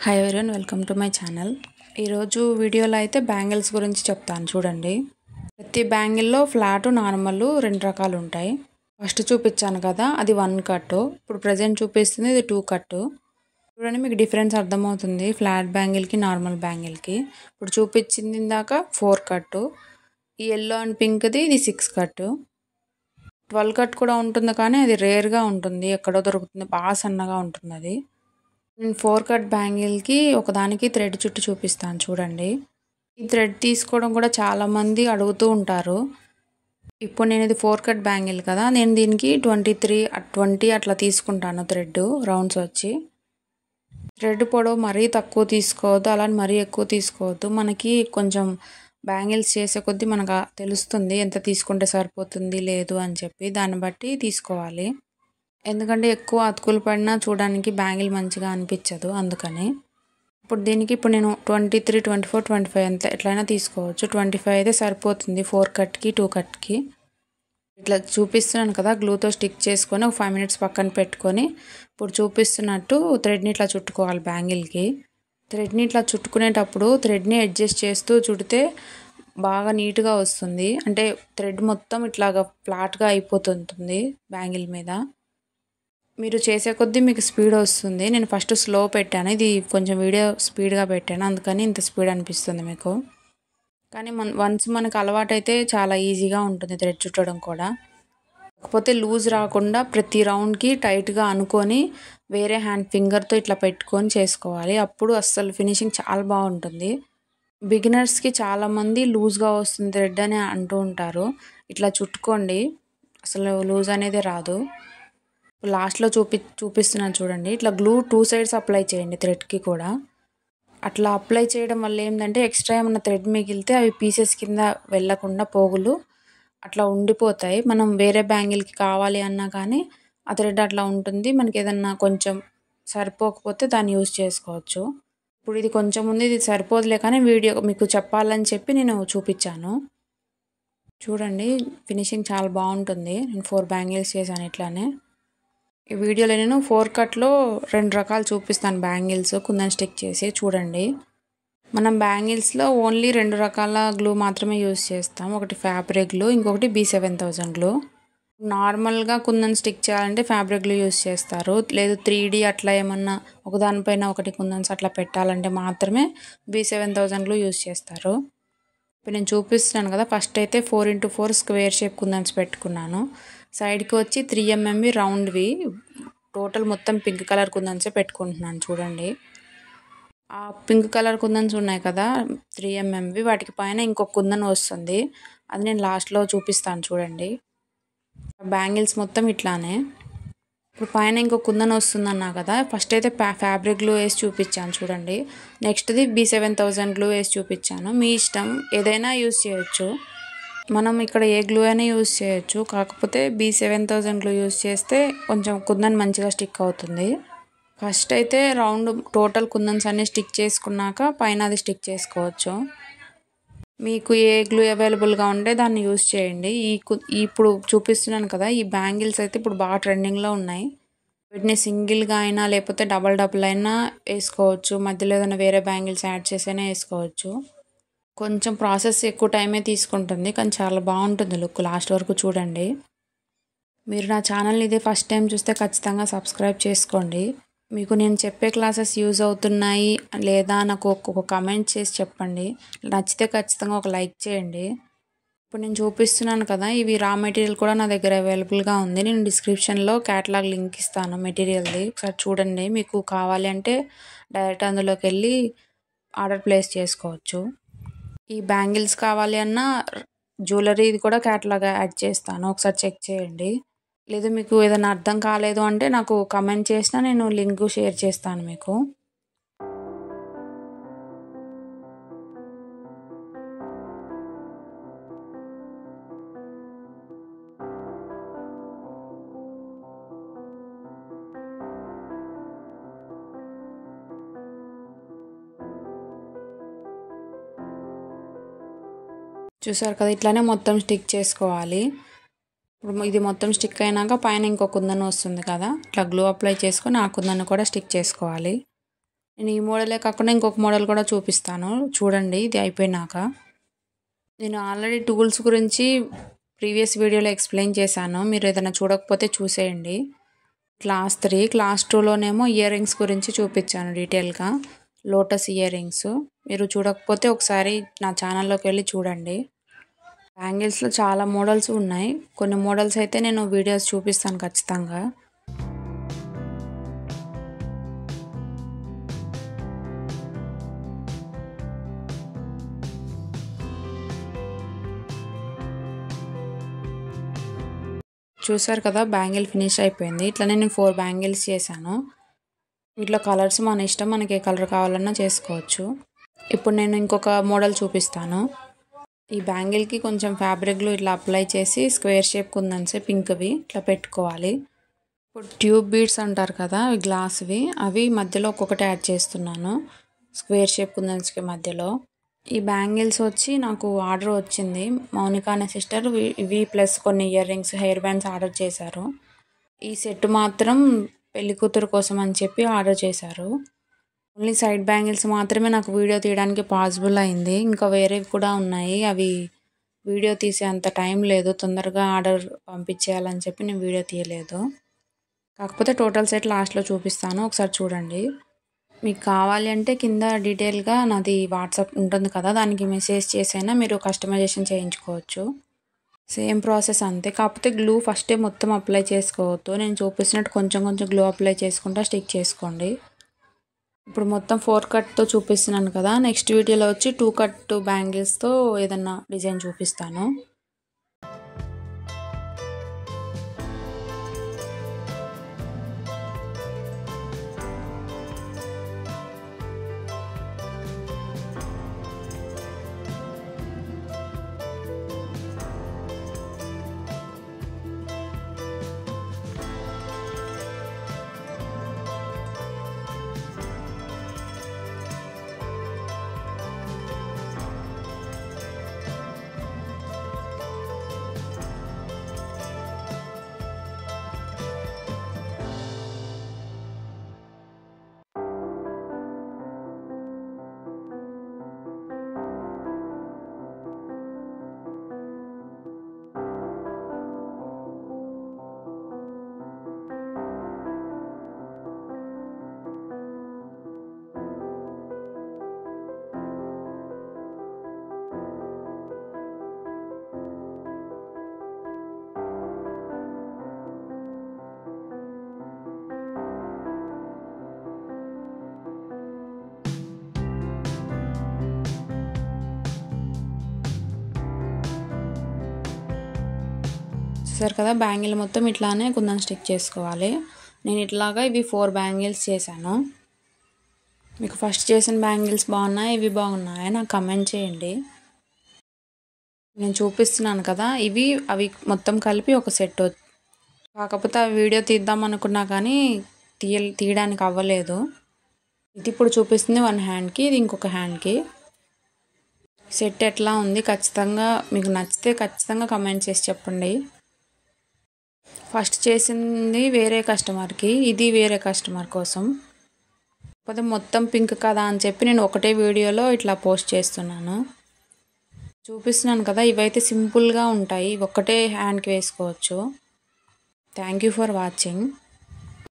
Hi everyone, welcome to my channel. ఈరోజు వీడియోలో అయితే బ్యాంగిల్స్ గురించి చెప్తాను చూడండి. ప్రతి బ్యాంగిల్లో ఫ్లాట్ నార్మల్ రెండు రకాలు ఉంటాయి. ఫస్ట్ చూపించాను కదా, అది 1 కట్. ఇప్పుడు ప్రజెంట్ చూపిస్తుంది ఇది 2 కట్. చూడండి, మీకు డిఫరెన్స్ అర్థమవుతుంది ఫ్లాట్ బ్యాంగిల్కి నార్మల్ బ్యాంగిల్కి. ఇప్పుడు చూపించింది ఇందాక 4 కట్, ఈ ఎల్లో అండ్ పింక్ది ఇది 6 కట్. 12 కట్ కూడా ఉంటుంది, కానీ అది రేర్గా ఉంటుంది, ఎక్కడో దొరుకుతుంది, బాగా సన్నగా ఉంటుంది అది. నేను 4 కట్ బ్యాంగిల్కి ఒకదానికి థ్రెడ్ చుట్టూ చూపిస్తాను చూడండి. ఈ థ్రెడ్ తీసుకోవడం కూడా చాలామంది అడుగుతూ ఉంటారు. ఇప్పుడు నేను ఇది 4 కట్ బ్యాంగిల్ కదా, నేను దీనికి 20 అట్లా తీసుకుంటాను థ్రెడ్ రౌండ్స్ వచ్చి. థ్రెడ్ పొడవు మరీ తక్కువ తీసుకోవద్దు, అలానే మరీ ఎక్కువ తీసుకోవద్దు. మనకి కొంచెం బ్యాంగిల్స్ చేసే కొద్దీ మనకు తెలుస్తుంది ఎంత తీసుకుంటే సరిపోతుంది లేదు అని చెప్పి, దాన్ని బట్టి తీసుకోవాలి. ఎందుకంటే ఎక్కువ అతుకులు పడినా చూడడానికి బ్యాంగిల్ మంచిగా అనిపించదు, అందుకని. ఇప్పుడు నేను 23, 24, 25 ఎంత ఎట్లయినా తీసుకోవచ్చు. 25 అయితే సరిపోతుంది 4 కట్కి 2 కట్కి. ఇట్లా చూపిస్తున్నాను కదా, గ్లూతో స్టిక్ చేసుకొని ఒక 5 minutes పక్కన పెట్టుకొని ఇప్పుడు చూపిస్తున్నట్టు థ్రెడ్ని ఇట్లా చుట్టుకోవాలి బ్యాంగిల్కి. థ్రెడ్ని ఇట్లా చుట్టుకునేటప్పుడు థ్రెడ్ని అడ్జస్ట్ చేస్తూ చుడితే బాగా నీట్గా వస్తుంది. అంటే థ్రెడ్ మొత్తం ఇట్లాగా ఫ్లాట్గా అయిపోతుంటుంది బ్యాంగిల్ మీద. మీరు చేసే కొద్దీ మీకు స్పీడ్ వస్తుంది. నేను ఫస్ట్ స్లో పెట్టాను, ఇది కొంచెం వీడియో స్పీడ్గా పెట్టాను, అందుకని ఇంత స్పీడ్ అనిపిస్తుంది మీకు. కానీ వన్స్ మనకు అలవాటైతే చాలా ఈజీగా ఉంటుంది థ్రెడ్ చుట్టడం కూడా. కాకపోతే లూజ్ రాకుండా ప్రతి రౌండ్కి టైట్గా అనుకొని వేరే హ్యాండ్ ఫింగర్తో ఇట్లా పెట్టుకొని చేసుకోవాలి. అప్పుడు అస్సలు ఫినిషింగ్ చాలా బాగుంటుంది. బిగినర్స్కి చాలామంది లూజ్గా వస్తుంది థ్రెడ్ అని అంటూ ఉంటారు. ఇట్లా చుట్టుకోండి, అసలు లూజ్ అనేది రాదు. లాస్ట్లో చూపిస్తున్నాను చూడండి. ఇట్లా గ్లూ 2 sides అప్లై చేయండి థ్రెడ్కి కూడా. అట్లా అప్లై చేయడం వల్ల ఏంటంటే ఎక్స్ట్రా ఏమన్నా థ్రెడ్ మిగిలితే అవి పీసెస్ కింద వెళ్ళకుండా పోగులు అట్లా ఉండిపోతాయి. మనం వేరే బ్యాంగిల్కి కావాలి అన్నా కానీ ఆ థ్రెడ్ అట్లా ఉంటుంది. మనకి ఏదన్నా కొంచెం సరిపోకపోతే దాన్ని యూజ్ చేసుకోవచ్చు. ఇప్పుడు ఇది కొంచెం ఉంది, ఇది సరిపోదులే, కానీ వీడియో మీకు చెప్పాలని చెప్పి నేను చూపించాను. చూడండి, ఫినిషింగ్ చాలా బాగుంటుంది. నేను 4 బ్యాంగిల్స్ చేశాను ఇట్లానే. ఈ వీడియోలో నేను 4 కట్లో 2 రకాలు చూపిస్తాను బ్యాంగిల్స్ కుందన్ స్టిక్ చేసి. చూడండి, మనం బ్యాంగిల్స్లో ఓన్లీ 2 రకాల గ్లూ మాత్రమే యూజ్ చేస్తాం. ఒకటి ఫ్యాబ్రిక్ గ్లూ, ఇంకొకటి B7000 గ్లూ. నార్మల్గా కుందన్ స్టిక్ చేయాలంటే ఫ్యాబ్రిక్ గ్లూ యూజ్ చేస్తారు. లేదు 3D అట్లా ఏమన్నా ఒకదానిపైన ఒకటి కుందన్స్ అట్లా పెట్టాలంటే మాత్రమే B7000 గ్లూ యూజ్ చేస్తారు. ఇప్పుడు నేను చూపిస్తున్నాను కదా, ఫస్ట్ అయితే 4x4 స్క్వేర్ షేప్ కుందన్స్ పెట్టుకున్నాను. సైడ్కి వచ్చి 3 mm రౌండ్వి, టోటల్ మొత్తం పింక్ కలర్ కుందన్సే పెట్టుకుంటున్నాను చూడండి. ఆ పింక్ కలర్ కుందన్స్ ఉన్నాయి కదా 3 mm, వాటికి పైన ఇంకొక కుందన్ వస్తుంది, అది నేను లాస్ట్లో చూపిస్తాను చూడండి. బ్యాంగిల్స్ మొత్తం ఇట్లానే. ఇప్పుడు పైన ఇంకో కుందన్ వస్తుందన్నా కదా, ఫస్ట్ అయితే ఫ్యాబ్రిక్ గ్లూ వేసి చూపించాను చూడండి. నెక్స్ట్ది B7000 గ్లూ వేసి చూపించాను. మీ ఇష్టం, ఏదైనా యూజ్ చేయొచ్చు. మనం ఇక్కడ ఏ గ్లూ అయినా యూజ్ చేయొచ్చు, కాకపోతే B7000 గ్లూ యూజ్ చేస్తే కొంచెం కుందన్ మంచిగా స్టిక్ అవుతుంది. ఫస్ట్ అయితే రౌండ్ టోటల్ కుందన్స్ అన్నీ స్టిక్ చేసుకున్నాక పైన అది స్టిక్ చేసుకోవచ్చు. మీకు ఏ గ్లూ అవైలబుల్గా ఉంటే దాన్ని యూజ్ చేయండి. ఇప్పుడు చూపిస్తున్నాను కదా, ఈ బ్యాంగిల్స్ అయితే ఇప్పుడు బాగా ట్రెండింగ్లో ఉన్నాయి. వీటిని సింగిల్గా అయినా లేకపోతే డబల్ అయినా వేసుకోవచ్చు. మధ్యలో ఏదైనా వేరే బ్యాంగిల్స్ యాడ్ చేసైనా వేసుకోవచ్చు. కొంచెం ప్రాసెస్ ఎక్కువ టైమే తీసుకుంటుంది, కానీ చాలా బాగుంటుంది లుక్. లాస్ట్ వరకు చూడండి. మీరు నా ఛానల్ని ఇదే ఫస్ట్ టైం చూస్తే ఖచ్చితంగా సబ్స్క్రైబ్ చేసుకోండి. మీకు నేను చెప్పే క్లాసెస్ యూజ్ అవుతున్నాయి లేదా నాకు ఒక కమెంట్ చేసి చెప్పండి. నచ్చితే ఖచ్చితంగా ఒక లైక్ చేయండి. ఇప్పుడు నేను చూపిస్తున్నాను కదా, ఇవి రా మెటీరియల్ కూడా నా దగ్గర అవైలబుల్గా ఉంది. నేను డిస్క్రిప్షన్లో క్యాటలాగ్ లింక్ ఇస్తాను మెటీరియల్ది, ఒకసారి చూడండి. మీకు కావాలి అంటే డైరెక్ట్ అందులోకి వెళ్ళి ఆర్డర్ ప్లేస్ చేసుకోవచ్చు. ఈ బ్యాంగిల్స్ కావాలి అన్నా జ్యువెలరీది కూడా క్యాటలాగ్ యాడ్ చేస్తాను, ఒకసారి చెక్ చేయండి. లేదు మీకు ఏదైనా అర్థం కాలేదు అంటే నాకు కమెంట్ చేసినా నేను లింక్ షేర్ చేస్తాను మీకు. చూసారు కదా, ఇట్లానే మొత్తం స్టిక్ చేసుకోవాలి. ఇప్పుడు ఇది మొత్తం స్టిక్ అయినాక పైన ఇంకో కుందన్ వస్తుంది కదా, ఇట్లా గ్లూ అప్లై చేసుకొని ఆ కుందన్ కూడా స్టిక్ చేసుకోవాలి. నేను ఈ మోడలే కాకుండా ఇంకొక మోడల్ కూడా చూపిస్తాను చూడండి ఇది అయిపోయినాక. నేను ఆల్రెడీ టూల్స్ గురించి ప్రీవియస్ వీడియోలో ఎక్స్ప్లెయిన్ చేశాను, మీరు ఏదైనా చూడకపోతే చూసేయండి. క్లాస్ 3, క్లాస్ 2లోనేమో ఇయర్ రింగ్స్ గురించి చూపించాను డీటెయిల్గా, లోటస్ ఇయర్ రింగ్స్. మీరు చూడకపోతే ఒకసారి నా ఛానల్లోకి వెళ్ళి చూడండి. బ్యాంగిల్స్లో చాలా మోడల్స్ ఉన్నాయి, కొన్ని మోడల్స్ అయితే నేను వీడియోస్ చూపిస్తాను ఖచ్చితంగా. చూసారు కదా బ్యాంగిల్ ఫినిష్ అయిపోయింది. ఇట్లనే నేను 4 బ్యాంగిల్స్ చేశాను. వీటిలో కలర్స్ మన ఇష్టం, మనకి ఏ కలర్ కావాలన్నా చేసుకోవచ్చు. ఇప్పుడు నేను ఇంకొక మోడల్ చూపిస్తాను. ఈ బ్యాంగిల్కి కొంచెం ఫ్యాబ్రిక్లు ఇట్లా అప్లై చేసి స్క్వేర్ షేప్ కుందన్సే పింక్వి ఇట్లా పెట్టుకోవాలి. ఇప్పుడు ట్యూబ్ బీడ్స్ అంటారు కదా, అవి గ్లాస్వి, అవి మధ్యలో ఒక్కొక్కటి యాడ్ చేస్తున్నాను స్క్వేర్ షేప్ కుందన్స్కి మధ్యలో. ఈ బ్యాంగిల్స్ వచ్చి నాకు ఆర్డర్ వచ్చింది, మౌనిక అనే సిస్టర్ ఇవి ప్లస్ కొన్ని ear rings, hair bands order చేశారు. ఈ సెట్ మాత్రం పెళ్లి కూతురు కోసం అని చెప్పి ఆర్డర్ చేశారు. ఓన్లీ సైడ్ బ్యాంగిల్స్ మాత్రమే నాకు వీడియో తీయడానికి పాసిబుల్ అయింది, ఇంకా వేరేవి కూడా ఉన్నాయి, అవి వీడియో తీసే అంత టైం లేదు, తొందరగా ఆర్డర్ పంపించేయాలని చెప్పి నేను వీడియో తీయలేదు. కాకపోతే టోటల్ సెట్ లాస్ట్లో చూపిస్తాను, ఒకసారి చూడండి. మీకు కావాలి అంటే కింద డీటెయిల్గా నాది వాట్సాప్ ఉంటుంది కదా, దానికి మెసేజ్ చేసైనా మీరు కస్టమైజేషన్ చేయించుకోవచ్చు. సేమ్ ప్రాసెస్ అంతే, కాకపోతే గ్లూ ఫస్టే మొత్తం అప్లై చేసుకోవద్దు, నేను చూపిస్తున్నట్టు కొంచెం కొంచెం గ్లూ అప్లై చేసుకుంటా స్టిక్ చేసుకోండి. ఇప్పుడు మొత్తం 4 కట్తో చూపిస్తున్నాను కదా, నెక్స్ట్ వీడియోలో వచ్చి 2 కట్ బ్యాంగిల్స్తో ఏదన్నా డిజైన్ చూపిస్తాను. చూసారు కదా బ్యాంగిల్ మొత్తం ఇట్లానే కుందన్ స్టిక్ చేసుకోవాలి. నేను ఇట్లాగా ఇవి 4 బ్యాంగిల్స్ చేశాను. మీకు ఫస్ట్ చేసిన బ్యాంగిల్స్ బాగున్నాయి, ఇవి బాగున్నాయి నాకు కమెంట్ చేయండి. నేను చూపిస్తున్నాను కదా, ఇవి అవి మొత్తం కలిపి ఒక సెట్. కాకపోతే ఆ వీడియో తీద్దాం అనుకున్నా కానీ తీయడానికి అవ్వలేదు. ఇది ఇప్పుడు చూపిస్తుంది 1 హ్యాండ్కి, ఇది ఇంకొక హ్యాండ్కి. సెట్ ఎట్లా ఉంది ఖచ్చితంగా మీకు నచ్చితే ఖచ్చితంగా కమెంట్ చేసి చెప్పండి. ఫస్ట్ చేసింది వేరే కస్టమర్కి, ఇది వేరే కస్టమర్ కోసం. కాకపోతే మొత్తం పింక్ కదా అని చెప్పి నేను ఒకటే వీడియోలో ఇట్లా పోస్ట్ చేస్తున్నాను. చూపిస్తున్నాను కదా, ఇవైతే సింపుల్గా ఉంటాయి, ఇవి ఒక్కటే హ్యాండ్కి వేసుకోవచ్చు. Thank you for watching.